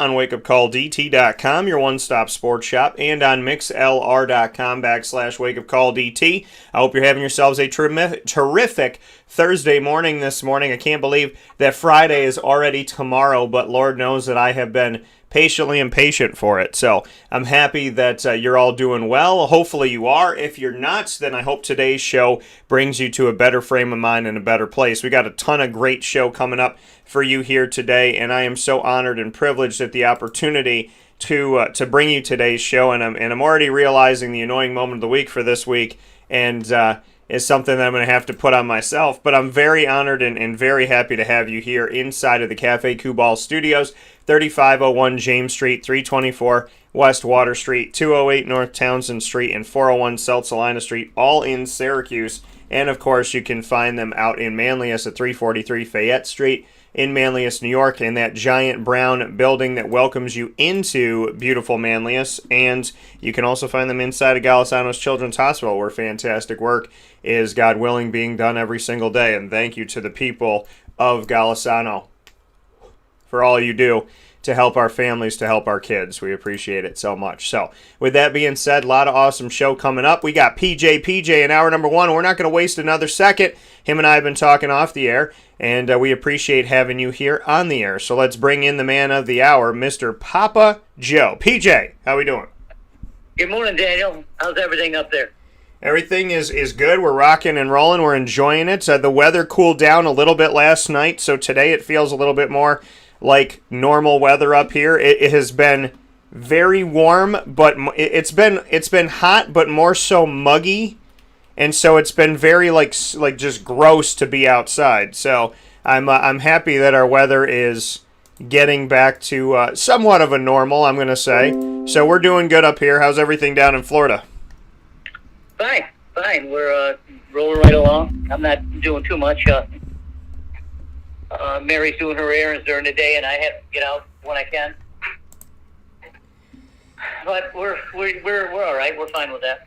on wakeupcalldt.com, your one-stop sports shop, and on mixlr.com/wakeupcalldt. I hope you're having yourselves a terrific Thursday morning this morning. I can't believe that Friday is already tomorrow, but Lord knows that I have been patiently impatient for it. So I'm happy that you're all doing well. Hopefully you are. If you're not, then I hope today's show brings you to a better frame of mind and a better place. We got a ton of great show coming up for you here today, and I am so honored and privileged at the opportunity to bring you today's show. And I'm already realizing the annoying moment of the week for this week, and is something that I'm going to have to put on myself. But I'm very honored and very happy to have you here inside of the Cafe Kubal Studios, 3501 James Street, 324 West Water Street, 208 North Townsend Street, and 401 South Salina Street, all in Syracuse. And, of course, you can find them out in Manlius at 343 Fayette Street in Manlius, New York, in that giant brown building that welcomes you into beautiful Manlius. And you can also find them inside of Golisano's Children's Hospital, where fantastic work is, God willing, being done every single day. And thank you to the people of Golisano for all you do to help our families, to help our kids. We appreciate it so much. So, with that being said, a lot of awesome show coming up. We got PJ in hour number one. We're not going to waste another second. Him and I have been talking off the air, and we appreciate having you here on the air. So let's bring in the man of the hour, Mr. Papa Joe. PJ, how we doing? Good morning, Daniel. How's everything up there? Everything is good. We're rocking and rolling. We're enjoying it. The weather cooled down a little bit last night, so today it feels a little bit more like normal weather up here. It has been very warm, but it's been hot, but more so muggy, and so it's been very like just gross to be outside. So I'm happy that our weather is getting back to somewhat of a normal, I'm gonna say. So we're doing good up here. How's everything down in Florida? Fine. We're rolling right along. I'm not doing too much. Mary's doing her errands during the day, and I have to get out when I can. But we're all right. We're fine with that.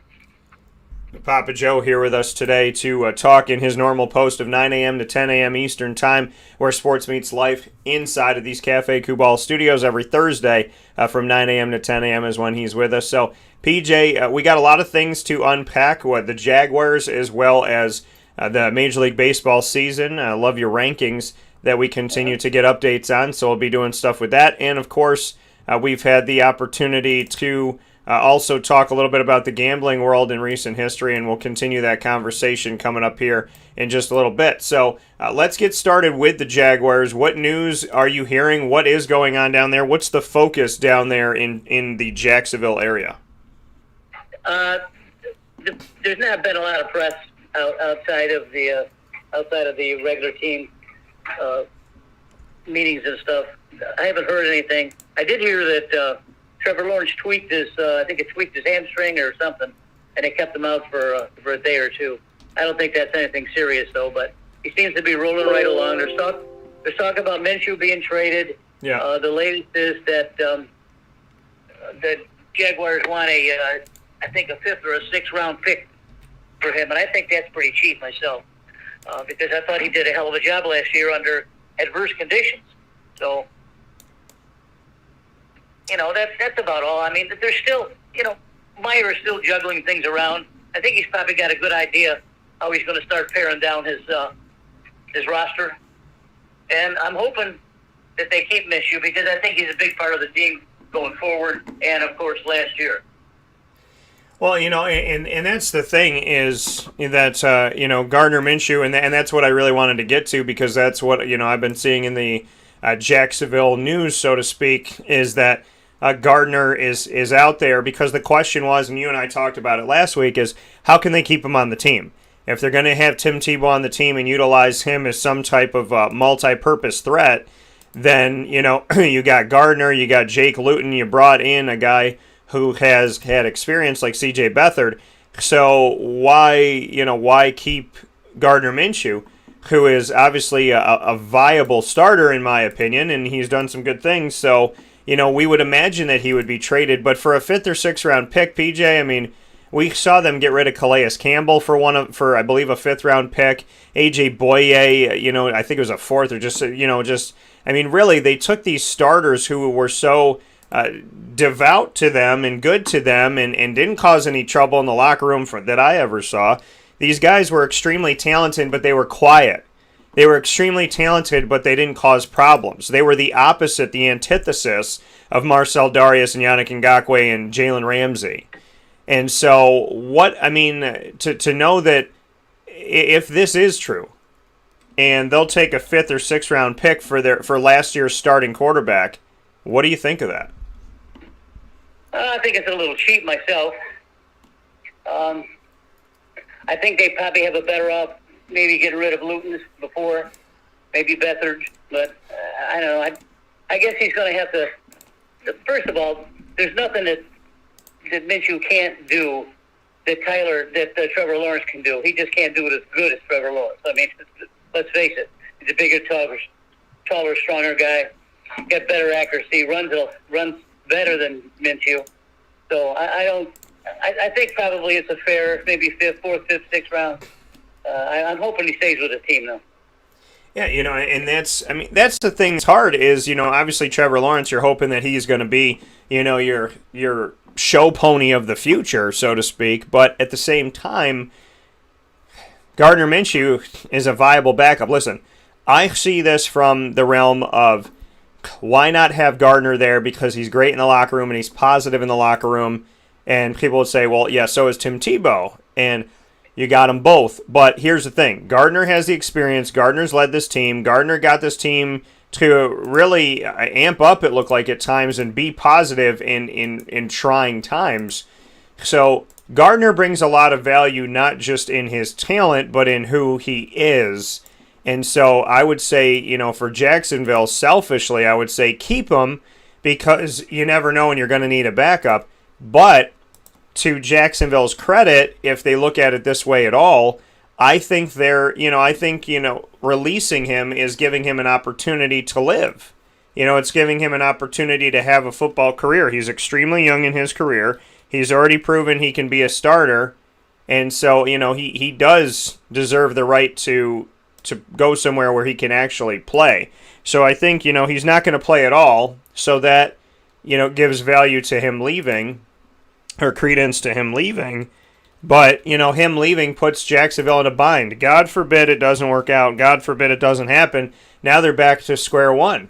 Papa Joe here with us today to talk in his normal post of 9 a.m. to 10 a.m. Eastern Time, where sports meets life inside of these Cafe Kubal Studios every Thursday from 9 a.m. to 10 a.m. is when he's with us. So, PJ, we got a lot of things to unpack, the Jaguars as well as the Major League Baseball season. I love your rankings that we continue to get updates on, so we'll be doing stuff with that. And, of course, we've had the opportunity to also talk a little bit about the gambling world in recent history, and we'll continue that conversation coming up here in just a little bit. So let's get started with the Jaguars. What news are you hearing? What is going on down there? What's the focus down there in the Jacksonville area? There's not been a lot of press outside of the regular team meetings and stuff. I haven't heard anything. I did hear that Trevor Lawrence tweaked his hamstring or something, and it kept him out for a day or two. I don't think that's anything serious though, but he seems to be rolling right along. There's talk about Minshew being traded. Yeah. The latest is that the Jaguars want I think a 5th or a 6th round pick for him, and I think that's pretty cheap myself, because I thought he did a hell of a job last year under adverse conditions. So, that's about all. I mean, there's still, Meyer is still juggling things around. I think he's probably got a good idea how he's going to start paring down his roster, and I'm hoping that they keep Minshew because I think he's a big part of the team going forward, and of course last year. Well, and that's the thing is that, Gardner Minshew, and that's what I really wanted to get to because that's what, I've been seeing in the Jacksonville news, so to speak, is that Gardner is out there because the question was, and you and I talked about it last week, is how can they keep him on the team? If they're going to have Tim Tebow on the team and utilize him as some type of multi-purpose threat, then, you got Gardner, you got Jake Luton, you brought in a guy who has had experience like C.J. Beathard. So why keep Gardner Minshew, who is obviously a viable starter in my opinion, and he's done some good things. So, we would imagine that he would be traded. But for a 5th or 6th round pick, PJ, I mean, we saw them get rid of Calais Campbell for I believe a 5th round pick. A.J. Boye, I think it was a 4th or just I mean, really, they took these starters who were so devout to them and good to them and didn't cause any trouble in the locker room that I ever saw. These guys were extremely talented, but they were quiet. They were extremely talented, but they didn't cause problems. They were the opposite, the antithesis of Marcel Darius and Yannick Ngakoue and Jalen Ramsey. And so, to know that if this is true, and they'll take a 5th or 6th round pick for last year's starting quarterback, what do you think of that? I think it's a little cheap myself. I think they probably have a better off maybe getting rid of Luton before, maybe Beathard, but I don't know. I guess he's going to have to. First of all, there's nothing that Minshew can't do that Trevor Lawrence can do. He just can't do it as good as Trevor Lawrence. I mean, let's face it. He's a bigger, taller, stronger guy. Got better accuracy. Runs better than Minshew. So I think probably it's a fair maybe 4th, 5th, 6th round. I'm hoping he stays with the team though. Yeah, and that's the thing that's hard is, obviously Trevor Lawrence, you're hoping that he's going to be, your show pony of the future, so to speak, but at the same time, Gardner Minshew is a viable backup. Listen, I see this from the realm of why not have Gardner there because he's great in the locker room and he's positive in the locker room, and people would say, well, yeah, so is Tim Tebow, and you got them both. But here's the thing. Gardner has the experience. Gardner's led this team. Gardner got this team to really amp up, it looked like at times, and be positive in trying times. So Gardner brings a lot of value, not just in his talent, but in who he is. And so I would say, for Jacksonville, selfishly, I would say keep him because you never know when you're going to need a backup. But to Jacksonville's credit, if they look at it this way at all, I think releasing him is giving him an opportunity to live. It's giving him an opportunity to have a football career. He's extremely young in his career. He's already proven he can be a starter. And so, he does deserve the right to go somewhere where he can actually play. So I think, he's not going to play at all. So that, gives value to him leaving, or credence to him leaving. But, him leaving puts Jacksonville in a bind. God forbid it doesn't work out. God forbid it doesn't happen. Now they're back to square one.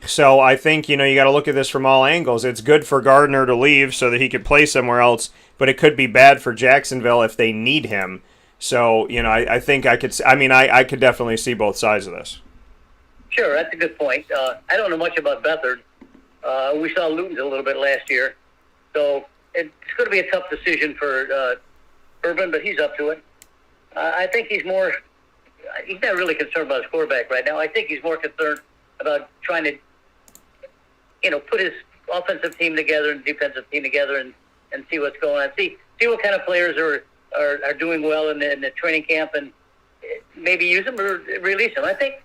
So I think, you got to look at this from all angles. It's good for Gardner to leave so that he could play somewhere else, but it could be bad for Jacksonville if they need him. So, I think I could definitely see both sides of this. Sure, that's a good point. I don't know much about Beathard. We saw Luton a little bit last year. So it's going to be a tough decision for Urban, but he's up to it. I think he's not really concerned about his quarterback right now. I think he's more concerned about trying to, put his offensive team together and defensive team together and see what's going on. See what kind of players are doing well in the training camp and maybe use them or release them. I think,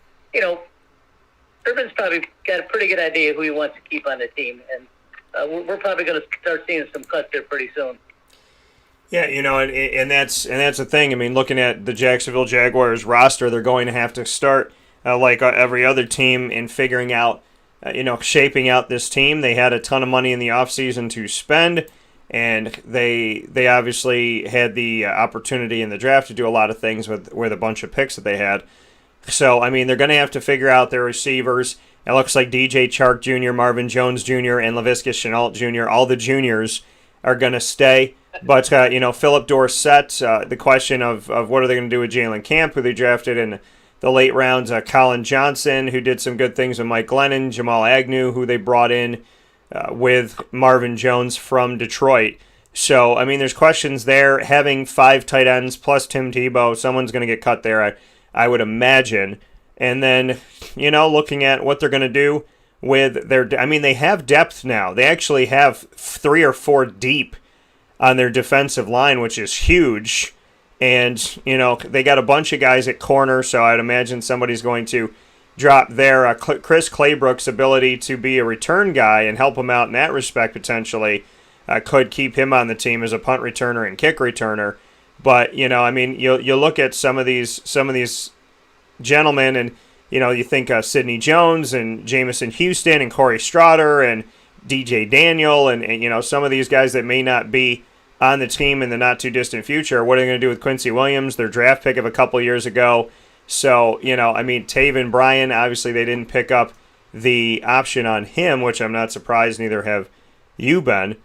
Urban's probably got a pretty good idea who he wants to keep on the team, and we're probably going to start seeing some cuts there pretty soon. Yeah, and that's the thing. I mean, looking at the Jacksonville Jaguars roster, they're going to have to start like every other team in figuring out, shaping out this team. They had a ton of money in the offseason to spend, and they obviously had the opportunity in the draft to do a lot of things with a bunch of picks that they had. So, they're going to have to figure out their receivers. It looks like DJ Chark Jr., Marvin Jones Jr., and Laviska Shenault Jr., all the juniors, are going to stay. But, Philip Dorsett, the question of what are they going to do with Jalen Camp, who they drafted in the late rounds, Colin Johnson, who did some good things with Mike Glennon, Jamal Agnew, who they brought in with Marvin Jones from Detroit. So, there's questions there. Having 5 tight ends plus Tim Tebow, someone's going to get cut there, I would imagine. And then, looking at what they're going to do with their... they have depth now. They actually have 3 or 4 deep on their defensive line, which is huge. And, they got a bunch of guys at corner, so I'd imagine somebody's going to drop there. Chris Claybrook's ability to be a return guy and help him out in that respect potentially could keep him on the team as a punt returner and kick returner. But, you look at some of these gentlemen, and, you think Sidney Jones and Jamison Houston and Corey Straughter and DJ Daniel and some of these guys that may not be on the team in the not-too-distant future. What are they going to do with Quincy Williams, their draft pick of a couple years ago? So, Taven Bryan, obviously they didn't pick up the option on him, which I'm not surprised, neither have you been.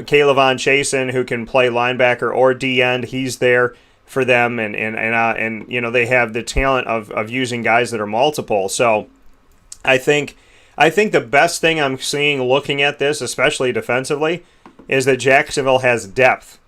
Caleb Von Chasen, who can play linebacker or D-end, he's there for them, and they have the talent of using guys that are multiple. So I think the best thing I'm seeing looking at this, especially defensively, is that Jacksonville has depth.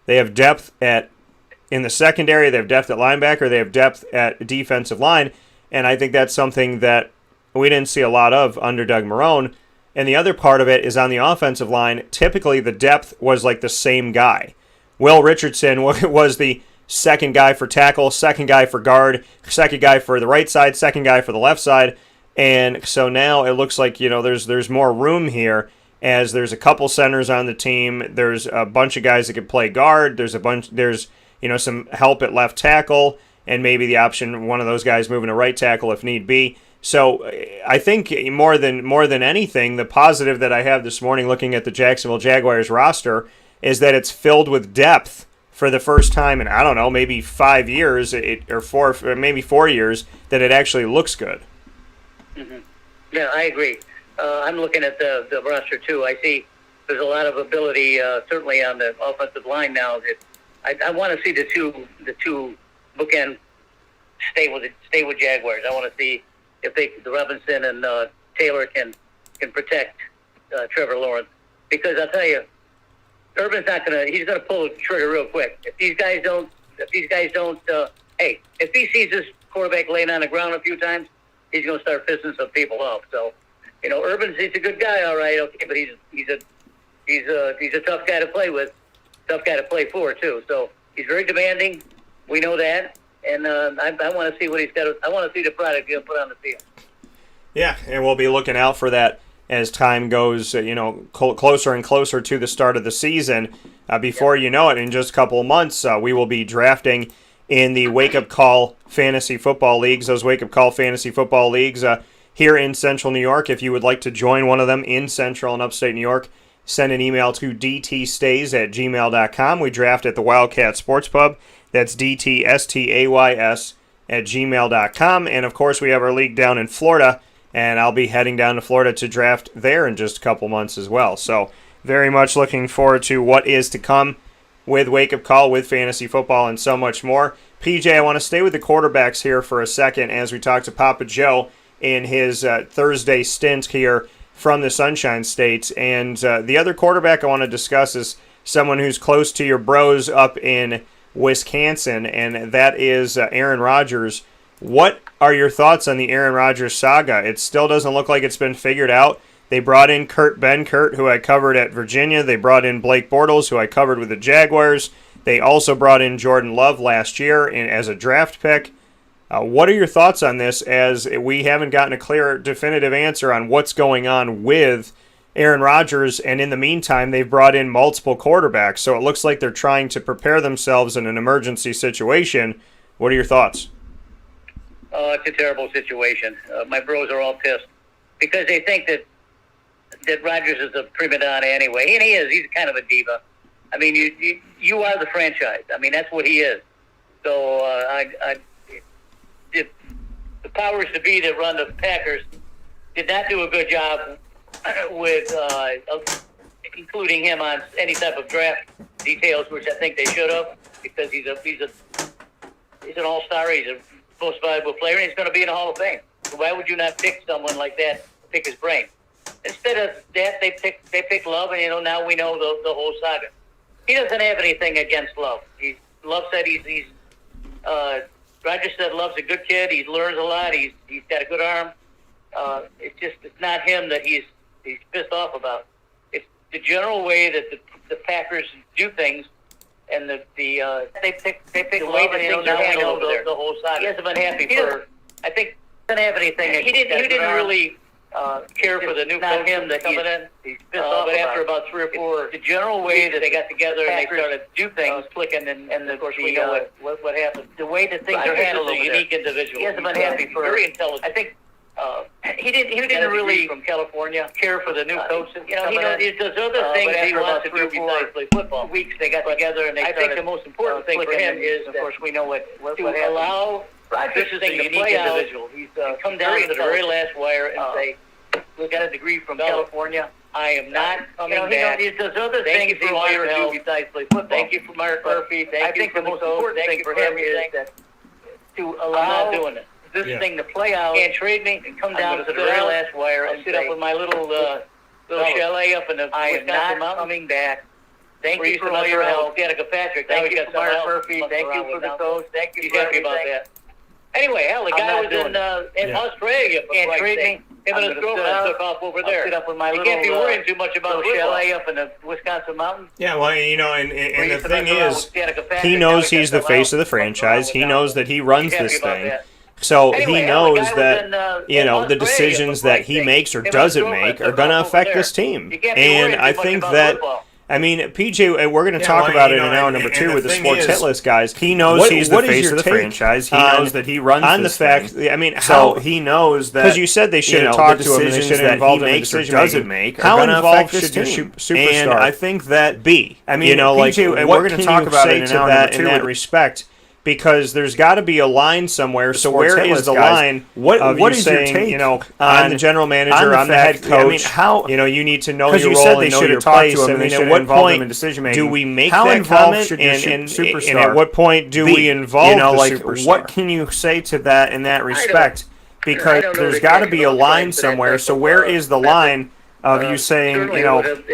They have depth in the secondary, they have depth at linebacker, they have depth at defensive line, and I think that's something that we didn't see a lot of under Doug Marrone. And the other part of it is on the offensive line, typically the depth was like the same guy. Will Richardson was the second guy for tackle, second guy for guard, second guy for the right side, second guy for the left side. And so now it looks like, there's more room here, as there's a couple centers on the team. There's a bunch of guys that can play guard. There's some help at left tackle, and maybe the option, one of those guys moving to right tackle if need be. So I think more than anything, the positive that I have this morning looking at the Jacksonville Jaguars roster is that it's filled with depth for the first time in, I don't know, maybe 5 years or maybe 4 years, that it actually looks good. Mm-hmm. Yeah, I agree. I'm looking at the roster too. I see there's a lot of ability, certainly on the offensive line now. That I want to see the two bookend stay with Jaguars. I want to see if the Robinson and Taylor can protect Trevor Lawrence, because I'll tell you, Urban's he's gonna pull the trigger real quick. If these guys don't, if he sees this quarterback laying on the ground a few times, he's gonna start pissing some people off. So, Urban's, he's a good guy, all right, okay, but he's a tough guy to play with, tough guy to play for too. So he's very demanding. We know that. And I want to see what he's got. I want to see the product he'll put on the field. Yeah, and we'll be looking out for that as time goes, closer and closer to the start of the season. Before you know it, in just a couple of months, we will be drafting in the Wake Up Call Fantasy Football Leagues. Those Wake Up Call Fantasy Football Leagues here in Central New York. If you would like to join one of them in Central and Upstate New York, send an email to dtstays@gmail.com. We draft at the Wildcat Sports Pub. That's dtstays@gmail.com. And, of course, we have our league down in Florida, and I'll be heading down to Florida to draft there in just a couple months as well. So very much looking forward to what is to come with Wake Up Call, with fantasy football, and so much more. PJ, I want to stay with the quarterbacks here for a second as we talk to Papa Joe in his Thursday stint here from the Sunshine State. And the other quarterback I want to discuss is someone who's close to your bros up in Wisconsin, and that is Aaron Rodgers. What are your thoughts on the Aaron Rodgers saga? It still doesn't look like it's been figured out. They brought in Kurt Benkert, who I covered at Virginia. They brought in Blake Bortles, who I covered with the Jaguars. They also brought in Jordan Love last year as a draft pick. What are your thoughts on this, as we haven't gotten a clear, definitive answer on what's going on with Aaron Rodgers, and in the meantime, they've brought in multiple quarterbacks, so it looks like they're trying to prepare themselves in an emergency situation. What are your thoughts? It's a terrible situation. My bros are all pissed because they think that Rodgers is a prima donna anyway, and he is. He's kind of a diva. I mean, you are the franchise. I mean, that's what he is. So if the powers to be that run the Packers did not do a good job with including him on any type of draft details, which I think they should have, because he's an all-star. He's a most valuable player, and he's going to be in the Hall of Fame. So why would you not pick someone like that, pick his brain? Instead of that, they pick Love, and now we know the whole saga. He doesn't have anything against Love. Love said Rodgers said Love's a good kid. He learns a lot. He's got a good arm. It's not him that he's pissed off about. It's the general way that the Packers do things, and they pick the way that things are handled over there. The whole side. He hasn't been happy for. I think he doesn't have anything. He didn't really. care for the new coach that's coming in. But after about 3 or 4, the general way that they got together and they started to do things, clicking, and of course we know what happened. The way that things are handled, a unique individual. He hasn't been happy for very intelligent. I think. He didn't really from California care for the new coach. He does other things he wants to do besides play football. Weeks they got together and I think the most important thing for him is, of course, we know what allow Rodgers is a unique individual. He's come down to the very last wire and say, "We got a degree from California. I am not coming back." He does other things he wants to do besides play football. Thank you for Mark Murphy. I think the most important thing for him is that to allow this thing to play out. Can't trade me and come down to the very last wire and sit up in my little chalet up in the Wisconsin Mountains. Coming back. Thank you for all your help, Danica Patrick. Thank you for Mark Murphy. Thank you for the coach. Thank you for everything. Happy about that. Anyway, hell, the guy was in Australia. Can't trade me. Him and his girlfriend took off over there. Sit up in my little, can't be worrying too much about chalet up in the Wisconsin Mountains. Yeah, well, and the thing is, he knows he's the face of the franchise. He knows that he runs this thing. So he knows that, the decisions that he makes or doesn't make are going to affect this team. And I think that, PJ, we're going to talk about it in hour number 2 with the Sports Hit List guys. He knows he's the face of the franchise. He knows that he runs this thing. How he knows that, because you said they should have talked to him and they should have involved him in decision doesn't make. How involved should your superstar? And I think that PJ, we're going to talk about it in hour number 2 in that respect. Because there's got to be a line somewhere. So where is the line? What is your take? I'm the general manager. I'm the head coach. You need to know your role and know your place. At what point do we make that comment? And at what point do we involve the superstar? What can you say to that in that respect? Because there's got to be a line somewhere. So where is the line? Of you saying,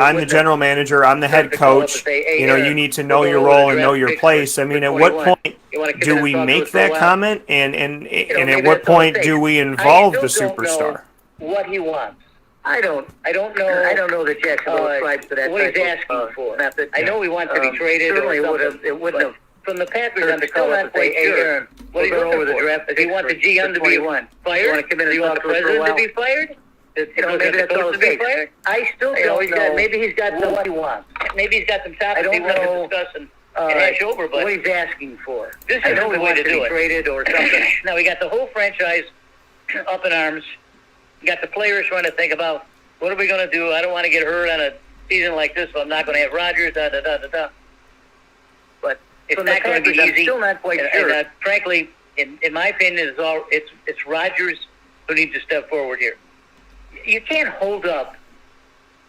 I'm the general manager, I'm the head coach, you need to know your role and know your place. At what point do we make that comment, and at what point do we involve the superstar? What he wants. I don't know. I don't know that Jacksonville tried for that. What he's asking for. I know he wants to be traded. Certainly it wouldn't have. From the Packers on the call and say, "Hey, Aaron, what are you looking for the draft? Does he want the GM to be fired? Do you want the president to be fired?" Maybe that's all it takes. I still don't know. Maybe he's got what he wants. Maybe he's got some topics he wants to discuss and hash over, but what he's asking for. This is the way to do it. Traded or something. Now, we got the whole franchise up in arms. We got the players trying to think about, what are we going to do? I don't want to get hurt on a season like this, so I'm not going to have Rodgers, But it's not going to be easy. I'm still not quite sure. And, frankly, in my opinion, it's Rodgers who needs to step forward here. You can't hold up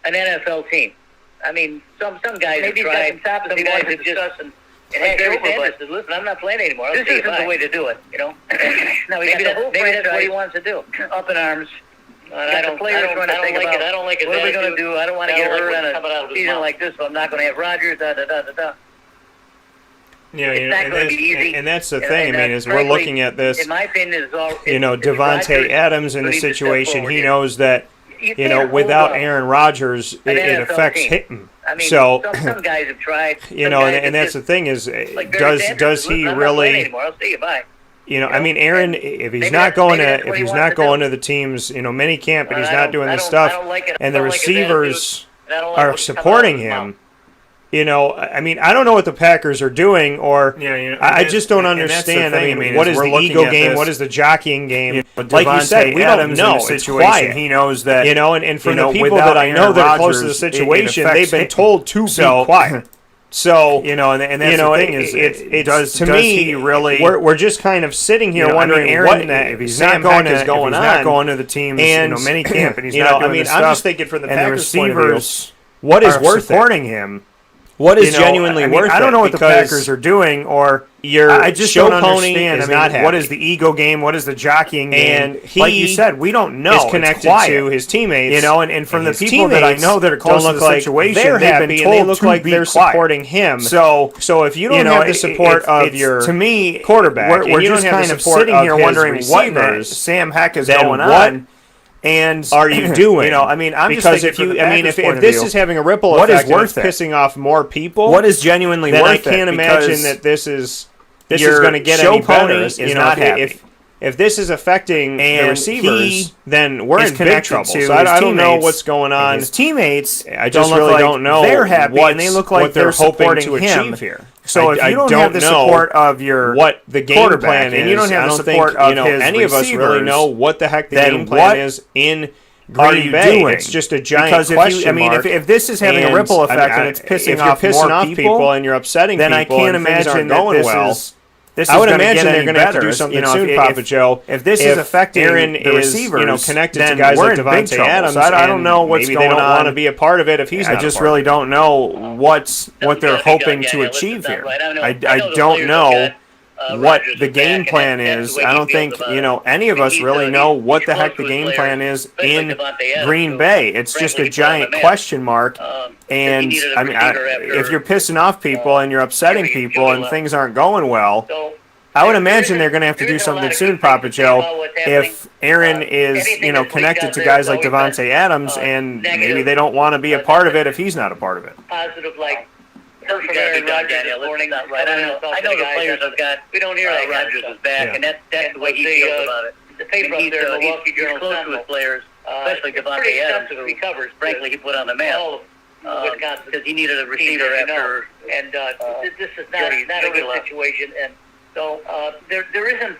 an NFL team. Some guys have tried. Some guys have just and hash over. But listen, I'm not playing anymore. This isn't the way to do it. Now maybe that's what he wants to do. Up in arms. I don't like it. I don't like it. What are we going to do? I don't want to get hurt on a season like this, so I'm not going to have Rodgers. And that's the thing. Is we're looking at this. In my opinion, Devontae Adams in the situation. He knows that without Aaron Rodgers, it affects him. So some guys have tried. And that's the thing is, does he really? I'll see you. Bye. Aaron, if he's not going to the team's mini camp and he's not doing this stuff, and the receivers are supporting him. I don't know what the Packers are doing, or I just don't understand. What is the ego game? What is the jockeying game? Like you said, we don't know. It's quiet. He knows that, and from the people that I know that are close to the situation, they've been told to be quiet. So and that's the thing is, it does to me he really. We're just kind of sitting here wondering if he's not going to the team's mini camp and he's not doing this stuff. I'm just thinking from the Packers' receivers, what is worth supporting him. What is genuinely worth it? I don't know what the Packers are doing, or I just don't understand. What is the ego game? What is the jockeying game? And he, like you said, we don't know. Is connected to his teammates, and from the people that I know that are close to the situation, they've been told they look like they're supporting him. So if you don't have the support of your quarterback, we're just kind of sitting here wondering what Sam Heck is going on. And are you doing? I'm because just if this is having a ripple effect, and it's pissing off more people. What is genuinely then worth it? I can't imagine that this is going to get any better. Is not happy. if this is affecting the receivers, then we're in big trouble. So I don't know what's going on. His teammates, I just really don't know. They're happy, and they look like they're hoping to achieve here. So if you don't have the support of your what the game plan is, and you don't have the support of his any of us really know what the heck the game plan is in Green Bay. It's just a giant question mark. If this is having a ripple effect and it's pissing off more people and you're upsetting then people, I can't imagine that I would imagine they're going to have to do something soon, Papa Joe. If this is affecting the receivers, connected to guys like Davante Adams, I don't know what's going on. Maybe they don't want to be a part of it if he's not. I just really don't know what they're hoping to achieve here. I don't know what the game plan is. I don't think any of us really know what the heck the game plan is in Green Bay. It's just a giant question mark. And I mean, if you're pissing off people and you're upsetting people and things aren't going well, I would imagine they're going to have to do something soon, Papa Joe. If Aaron is connected to guys like Davante Adams, and maybe they don't want to be a part of it if he's not a part of it. Positive, like. Heard from Aaron Rodgers this morning. Not right. I know the players have got. We don't hear that Rodgers is back, and that's the way he feels about it. The paper up there, Milwaukee Journal, close to his players, especially Davante Adams, who recovers. Frankly, he put on the mask because he needed a receiver after. And this is not a good situation, and so there isn't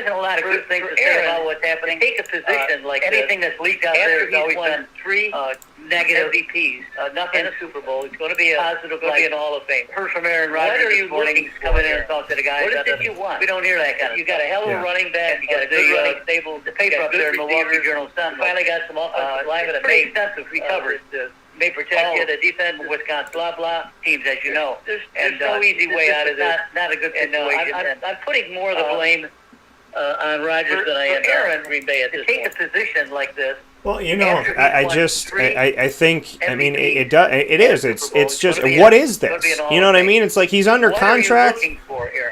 a lot of good things to say about what's happening. Take a position like anything that's leaked out there is always done 3 negative MVPs, nothing in a Super Bowl. It's going to be a positive, going to be in the Hall of Fame. Heard from Aaron Rodgers this morning. Coming in and talk to the guys. What did you want? We don't hear that kind of. You got a hell of a running back. You got a good running stable. The paper up there, Milwaukee Journal Sun. Finally got some offensive linemen that made extensive recovers. May protect you. The defense, Wisconsin, blah blah teams, as you know. There's no easy way out of this. Not a good situation. I'm putting more of the blame on Rodgers than I am Aaron Green Bay at this point. Take a position like this. Well, I think, I mean, it is. It's just, what is this? You know what I mean? It's like he's under contract.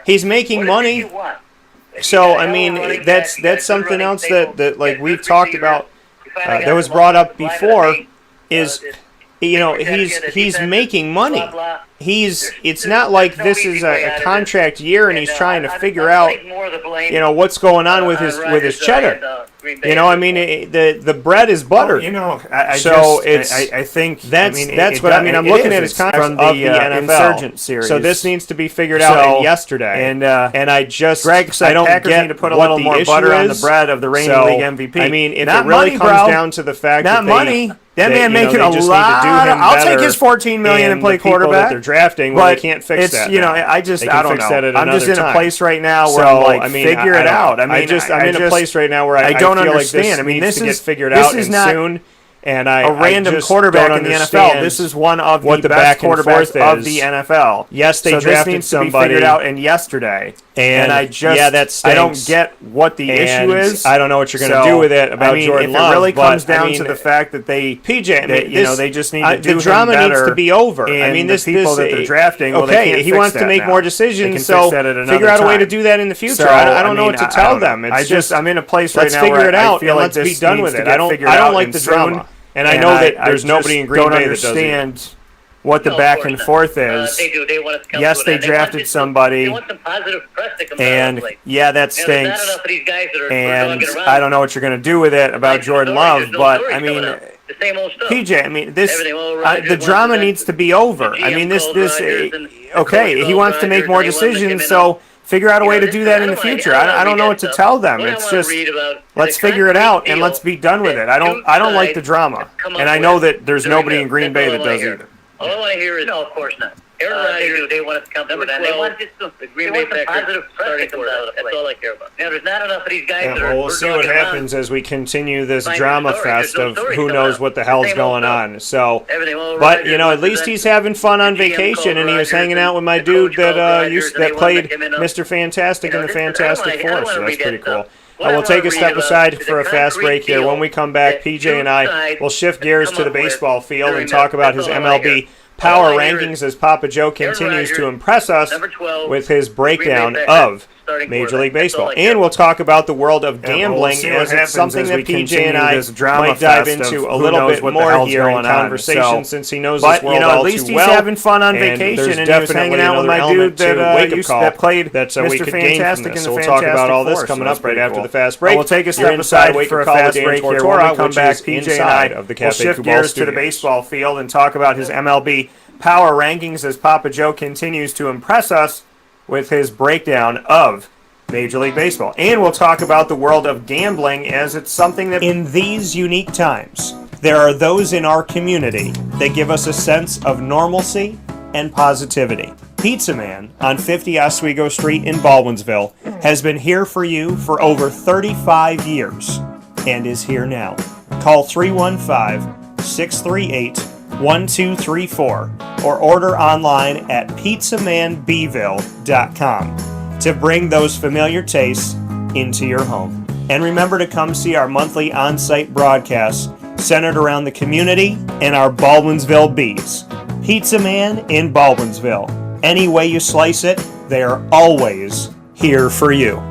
He's making money. So, I mean, that's something else that like we've talked about, that was brought up before, is, he's making money. It's not like this is a contract year and he's trying to figure out, what's going on with his cheddar. I mean, the bread is buttered. I think that's what I mean. I'm looking at his contract from the NFL Insurgent series. So this needs to be figured out yesterday. And I just Greg said I don't Packers get need to put a little more butter on the bread of the reigning league MVP. I mean, if it really comes down to the fact that money. That man making a lot. I'll take his $14 million and play quarterback. That they're drafting, well, they can't fix that. I don't know. I'm just in a place right now where I'm like, figure it out. I'm in a place right now where I don't understand. I mean, this is figured out soon. And a random quarterback in the NFL. This is one of the best quarterbacks of the NFL. Yes, they drafted somebody. To be figured out in yesterday. And I don't get what the issue is. I don't know what you're going to do with it about Jordan Love. If it really comes down to the fact that they just need to do the drama needs to be over. I mean, this people that they're drafting. Okay, he wants to make more decisions, so figure out a way to do that in the future. I don't know what to tell them. I'm in a place right now where let's figure it out and let's be done with it. I don't like the drama. And I know that there's nobody in Green Bay that doesn't understand what the back and forth is. They do. They want us to come yes, they drafted somebody. They want some positive press to come and out of that stinks. There's not enough of these guys that are and I don't know what you're going to do with it about Jordan Love, but I mean, the same old stuff. PJ, I mean, the drama needs to be over. I mean, okay, he wants to make more decisions, so figure out a way to do that in the future. I don't know what to tell them. It's just let's figure it out and let's be done with it. I don't like the drama, and I know that there's nobody in Green Bay that does either. All I want to hear is no, of course not. Aaron Rodgers, they want us to come to it, and they want just the Green Bay positive press to come out. That's all I care about. Now, there's not enough of these guys that are. We'll see what happens as we continue this drama fest of who knows what the hell's going on. So, but at least he's having fun on vacation, and he was hanging out with my dude that played Mr. Fantastic in the Fantastic Four. So that's pretty cool. We'll take a step aside for a fast break here. When we come back, PJ and I will shift gears to the baseball field and talk about his MLB Power Rankings as Papa Joe continues to impress us with his breakdown of Major League Baseball. And we'll talk about the world of gambling, as it's something that PJ and I might dive into a little bit more here in conversation, since he knows this world all too well. At least he's having fun on vacation, and he was hanging out with my dude that played Mr. Fantastic in the Fantastic Four. So we'll talk about all this coming up right after the fast break. We'll take a step aside for a fast break here. When we come back, PJ and I will shift gears to the baseball field and talk about his MLB Power Rankings as Papa Joe continues to impress us with his breakdown of Major League Baseball. And we'll talk about the world of gambling, as it's something that in these unique times, there are those in our community that give us a sense of normalcy and positivity. Pizza Man on 50 Oswego Street in Baldwinsville has been here for you for over 35 years and is here now. Call 315-638-1234 or order online at pizzamanbville.com to bring those familiar tastes into your home. And remember to come see our monthly on-site broadcasts centered around the community and our Baldwinsville Bees. Pizza Man in Baldwinsville. Any way you slice it, they are always here for you.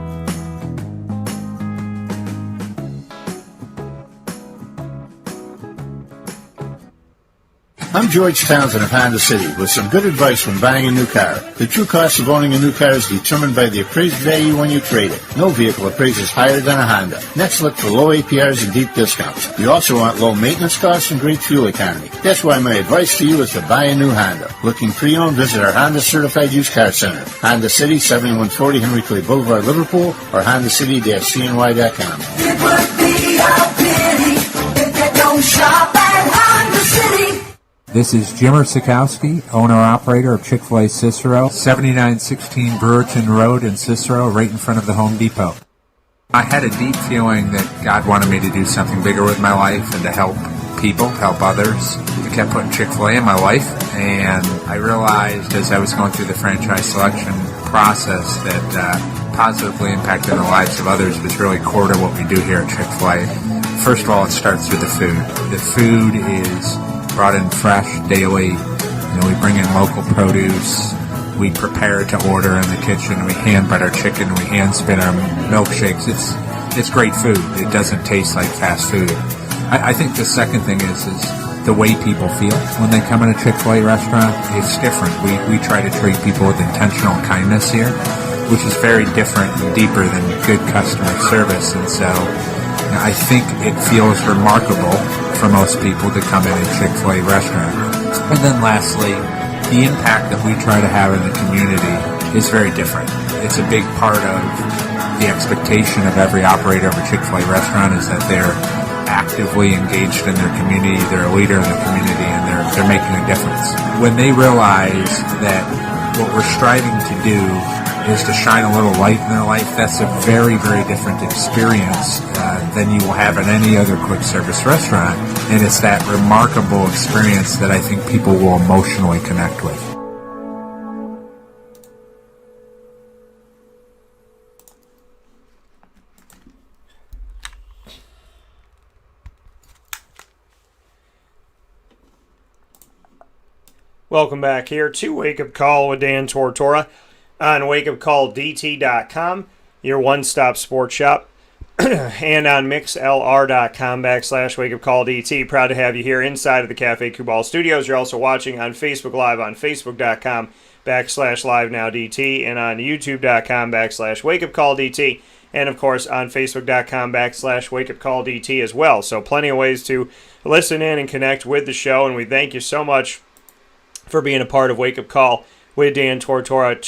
I'm George Townsend of Honda City with some good advice when buying a new car. The true cost of owning a new car is determined by the appraised value when you trade it. No vehicle appraises higher than a Honda. Next, look for low APRs and deep discounts. You also want low maintenance costs and great fuel economy. That's why my advice to you is to buy a new Honda. Looking pre-owned, visit our Honda Certified Used Car Center. Honda City, 7140 Henry Clay Boulevard, Liverpool, or HondaCity-CNY.com. It would be a pity if you don't shop at Honda City. This is Jimmer Sikowski, owner-operator of Chick-fil-A Cicero, 7916 Brewerton Road in Cicero, right in front of the Home Depot. I had a deep feeling that God wanted me to do something bigger with my life and to help people, help others. I kept putting Chick-fil-A in my life, and I realized as I was going through the franchise selection process that positively impacting the lives of others was really core to what we do here at Chick-fil-A. First of all, it starts with the food. The food is brought in fresh daily. We bring in local produce. We prepare to order in the kitchen. We hand butter chicken. We hand spin our milkshakes. It's great food. It doesn't taste like fast food. I think the second thing is the way people feel when they come in a Chick-fil-A restaurant. It's different. We try to treat people with intentional kindness here, which is very different and deeper than good customer service. And so I think it feels remarkable for most people to come in a Chick-fil-A restaurant. And then lastly, the impact that we try to have in the community is very different. It's a big part of the expectation of every operator of a Chick-fil-A restaurant is that they're actively engaged in their community, they're a leader in the community, and they're making a difference. When they realize that what we're striving to do is to shine a little light in their life, that's a very, very different experience than you will have in any other quick service restaurant. And it's that remarkable experience that I think people will emotionally connect with. Welcome back here to Wake Up Call with Dan Tortora on wakeupcalldt.com, your one-stop sports shop, and on mixlr.com/wakeupcalldt. Proud to have you here inside of the Cafe Kubal studios. You're also watching on Facebook Live on facebook.com/livenowdt and on youtube.com/wakeupcalldt, and of course on facebook.com/wakeupcalldt as well. So plenty of ways to listen in and connect with the show, and we thank you so much for being a part of Wake Up Call with Dan Tortora.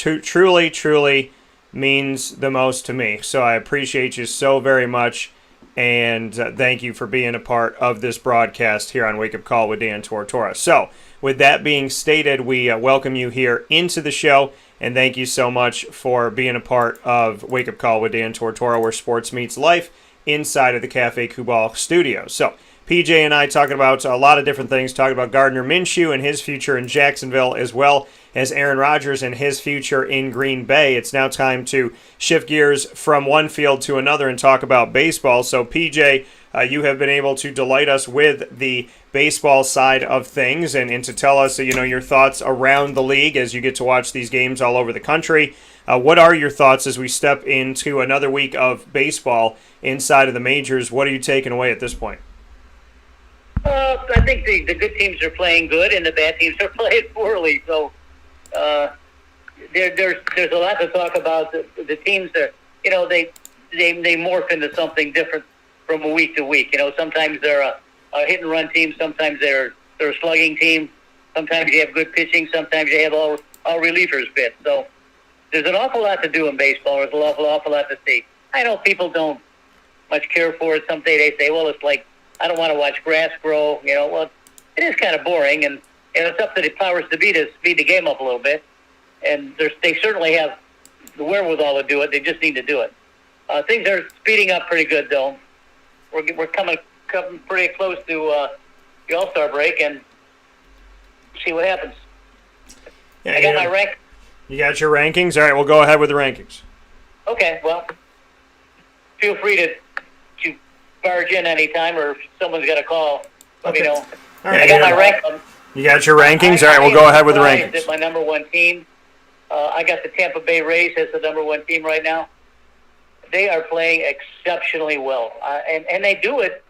Truly means the most to me. So I appreciate you so very much, and thank you for being a part of this broadcast here on Wake Up Call with Dan Tortora. So with that being stated, we welcome you here into the show, and thank you so much for being a part of Wake Up Call with Dan Tortora, where sports meets life inside of the Cafe Kubal studio. So PJ and I talking about a lot of different things, talking about Gardner Minshew and his future in Jacksonville, as well as Aaron Rodgers and his future in Green Bay. It's now time to shift gears from one field to another and talk about baseball. So PJ, you have been able to delight us with the baseball side of things and to tell us, your thoughts around the league as you get to watch these games all over the country. What are your thoughts as we step into another week of baseball inside of the majors? What are you taking away at this point? I think the good teams are playing good and the bad teams are playing poorly. So there's a lot to talk about. The teams that they morph into something different from week to week. Sometimes they're a hit and run team. Sometimes they're a slugging team. Sometimes you have good pitching. Sometimes you have all relievers pitch. So there's an awful lot to do in baseball. There's an awful lot to see. I know people don't much care for it. Someday they say, well, it's like, I don't want to watch grass grow. Well, it is kind of boring, and it's up to the powers to be to speed the game up a little bit. And they certainly have the wherewithal to do it. They just need to do it. Things are speeding up pretty good, though. We're coming pretty close to the All-Star break, and see what happens. Yeah, I got my rank. You got your rankings? All right, we'll go ahead with the rankings. Okay, well, feel free to barge in anytime, or if someone's got a call, let me know. All right, I got my rank. You got your rankings? All right, we'll go ahead with the rankings. My number one team. I got the Tampa Bay Rays as the number one team right now. They are playing exceptionally well, and they do it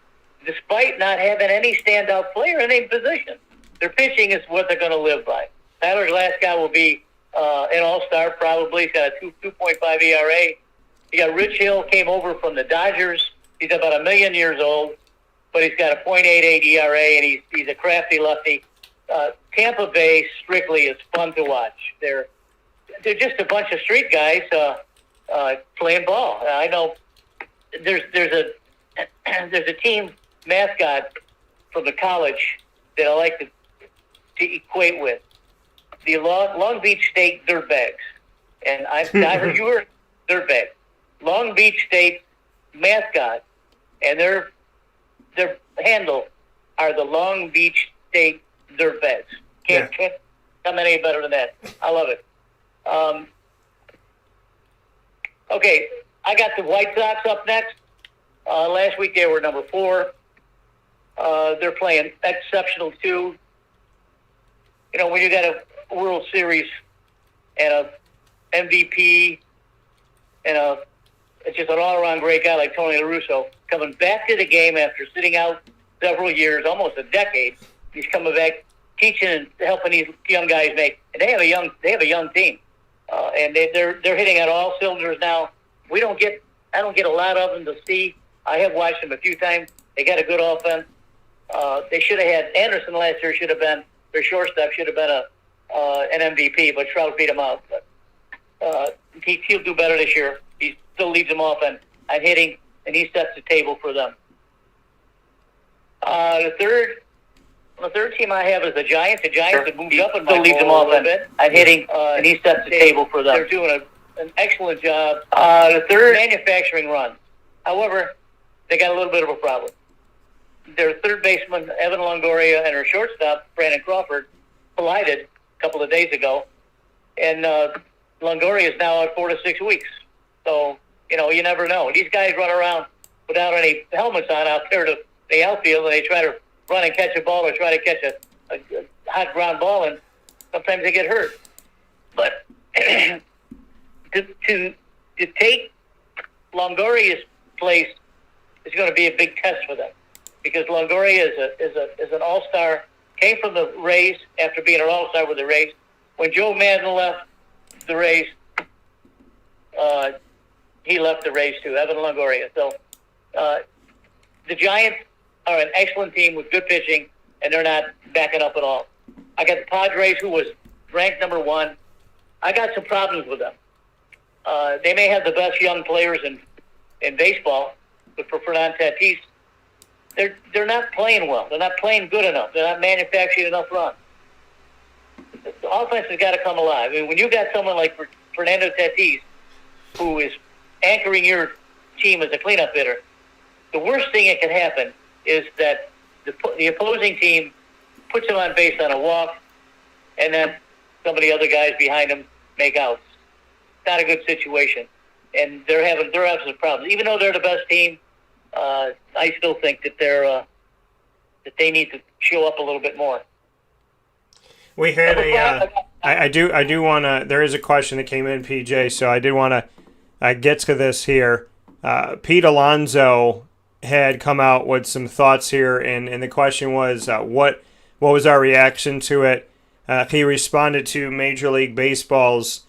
despite not having any standout player in any position. Their pitching is what they're going to live by. Tyler Glasgow will be an all-star probably. He's got a 2.5 ERA. You got Rich Hill, came over from the Dodgers. He's about 1 million years old, but he's got a .88 ERA, and he's a crafty lefty. Tampa Bay strictly is fun to watch. They're just a bunch of street guys playing ball. I know there's a team mascot from the college that I like to equate with the Long Beach State Dirtbags, and I heard you were dirtbag. Long Beach State mascot, and their handle are the Long Beach State Dirtbags. Can't come any better than that. I love it. Okay, I got the White Sox up next. Last week they were number 4. They're playing exceptional too. When you got a World Series and a MVP and it's just an all-around great guy like Tony La Russa coming back to the game after sitting out several years, almost a decade. He's coming back, teaching and helping these young guys make. And they have a young team, and they're hitting at all cylinders now. I don't get a lot of them to see. I have watched them a few times. They got a good offense. They should have had Anderson last year. Should have been their shortstop. Should have been an MVP, but Trout beat him out. But he'll do better this year. He still leads them off on hitting, and he sets the table for them. The third team I have is the Giants. The Giants have moved up and still leads them off a little bit on hitting, and he sets the table for them. They're doing an excellent job. The third, manufacturing run. However, they got a little bit of a problem. Their third baseman, Evan Longoria, and her shortstop, Brandon Crawford, collided a couple of days ago, and Longoria is now out 4 to 6 weeks. So, you never know. These guys run around without any helmets on out there to the outfield, and they try to run and catch a ball or try to catch a hot ground ball, and sometimes they get hurt. But to take Longoria's place is going to be a big test for them, because Longoria is an all-star, came from the Rays after being an all-star with the Rays. When Joe Madden left the Rays, he left the Rays too, Evan Longoria. So the Giants are an excellent team with good pitching, and they're not backing up at all. I got the Padres, who was ranked number 1. I got some problems with them. They may have the best young players in baseball, but for Fernand Tatis, they're not playing well. They're not playing good enough. They're not manufacturing enough runs. The offense has got to come alive. I mean, when you got someone like Fernando Tatis, who is anchoring your team as a cleanup hitter, the worst thing that can happen is that the opposing team puts him on base on a walk, and then some of the other guys behind him make outs. Not a good situation, and they're having some problems. Even though they're the best team, I still think that that they need to show up a little bit more. We had I do want to. There is a question that came in, PJ. So I did want to get to this here. Pete Alonso had come out with some thoughts here, and the question was, what was our reaction to it? He responded to Major League Baseball's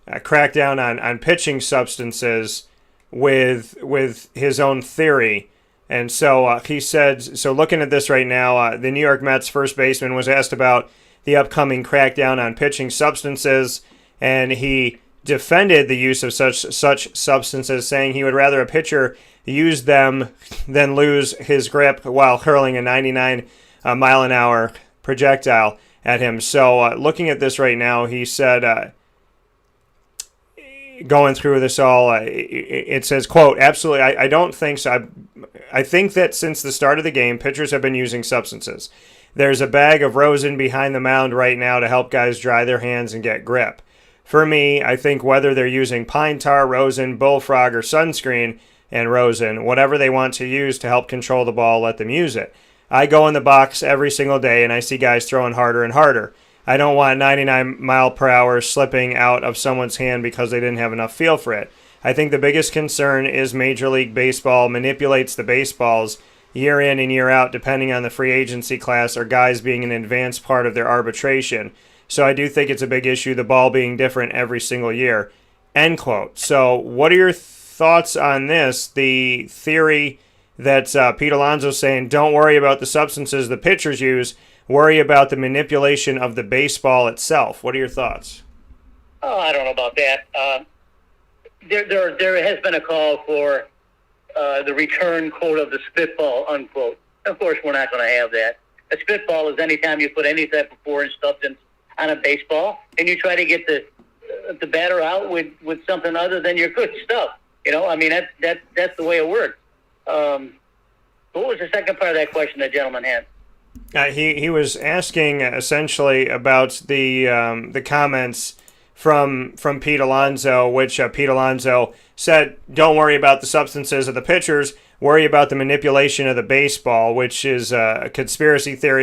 crackdown on pitching substances with his own theory. And so he said, so looking at this right now, the New York Mets first baseman was asked about the upcoming crackdown on pitching substances, and he defended the use of such substances, saying he would rather a pitcher use them than lose his grip while hurling a 99 mile an hour projectile at him. So looking at this right now, he said, going through this all, it says, quote, absolutely, I don't think so. I think that since the start of the game, pitchers have been using substances. There's a bag of rosin behind the mound right now to help guys dry their hands and get grip. For me, I think whether they're using pine tar, rosin, bullfrog, or sunscreen and rosin, whatever they want to use to help control the ball, let them use it. I go in the box every single day and I see guys throwing harder and harder. I don't want 99 mile per hour slipping out of someone's hand because they didn't have enough feel for it. I think the biggest concern is Major League Baseball manipulates the baseballs year in and year out depending on the free agency class or guys being an advanced part of their arbitration. So I do think it's a big issue, the ball being different every single year. End quote. So what are your thoughts on this? The theory that Pete Alonso's saying, don't worry about the substances the pitchers use, worry about the manipulation of the baseball itself. What are your thoughts? Oh, I don't know about that. There has been a call for the return, quote, of the spitball, unquote. Of course, we're not going to have that. A spitball is anytime you put any type of foreign substance on a baseball and you try to get the batter out with something other than your good stuff. You know, I mean, that's the way it works. What was the second part of that question the gentleman had? He was asking essentially about the comments from Pete Alonso, which Pete Alonso said, don't worry about the substances of the pitchers, worry about the manipulation of the baseball, which is a conspiracy theory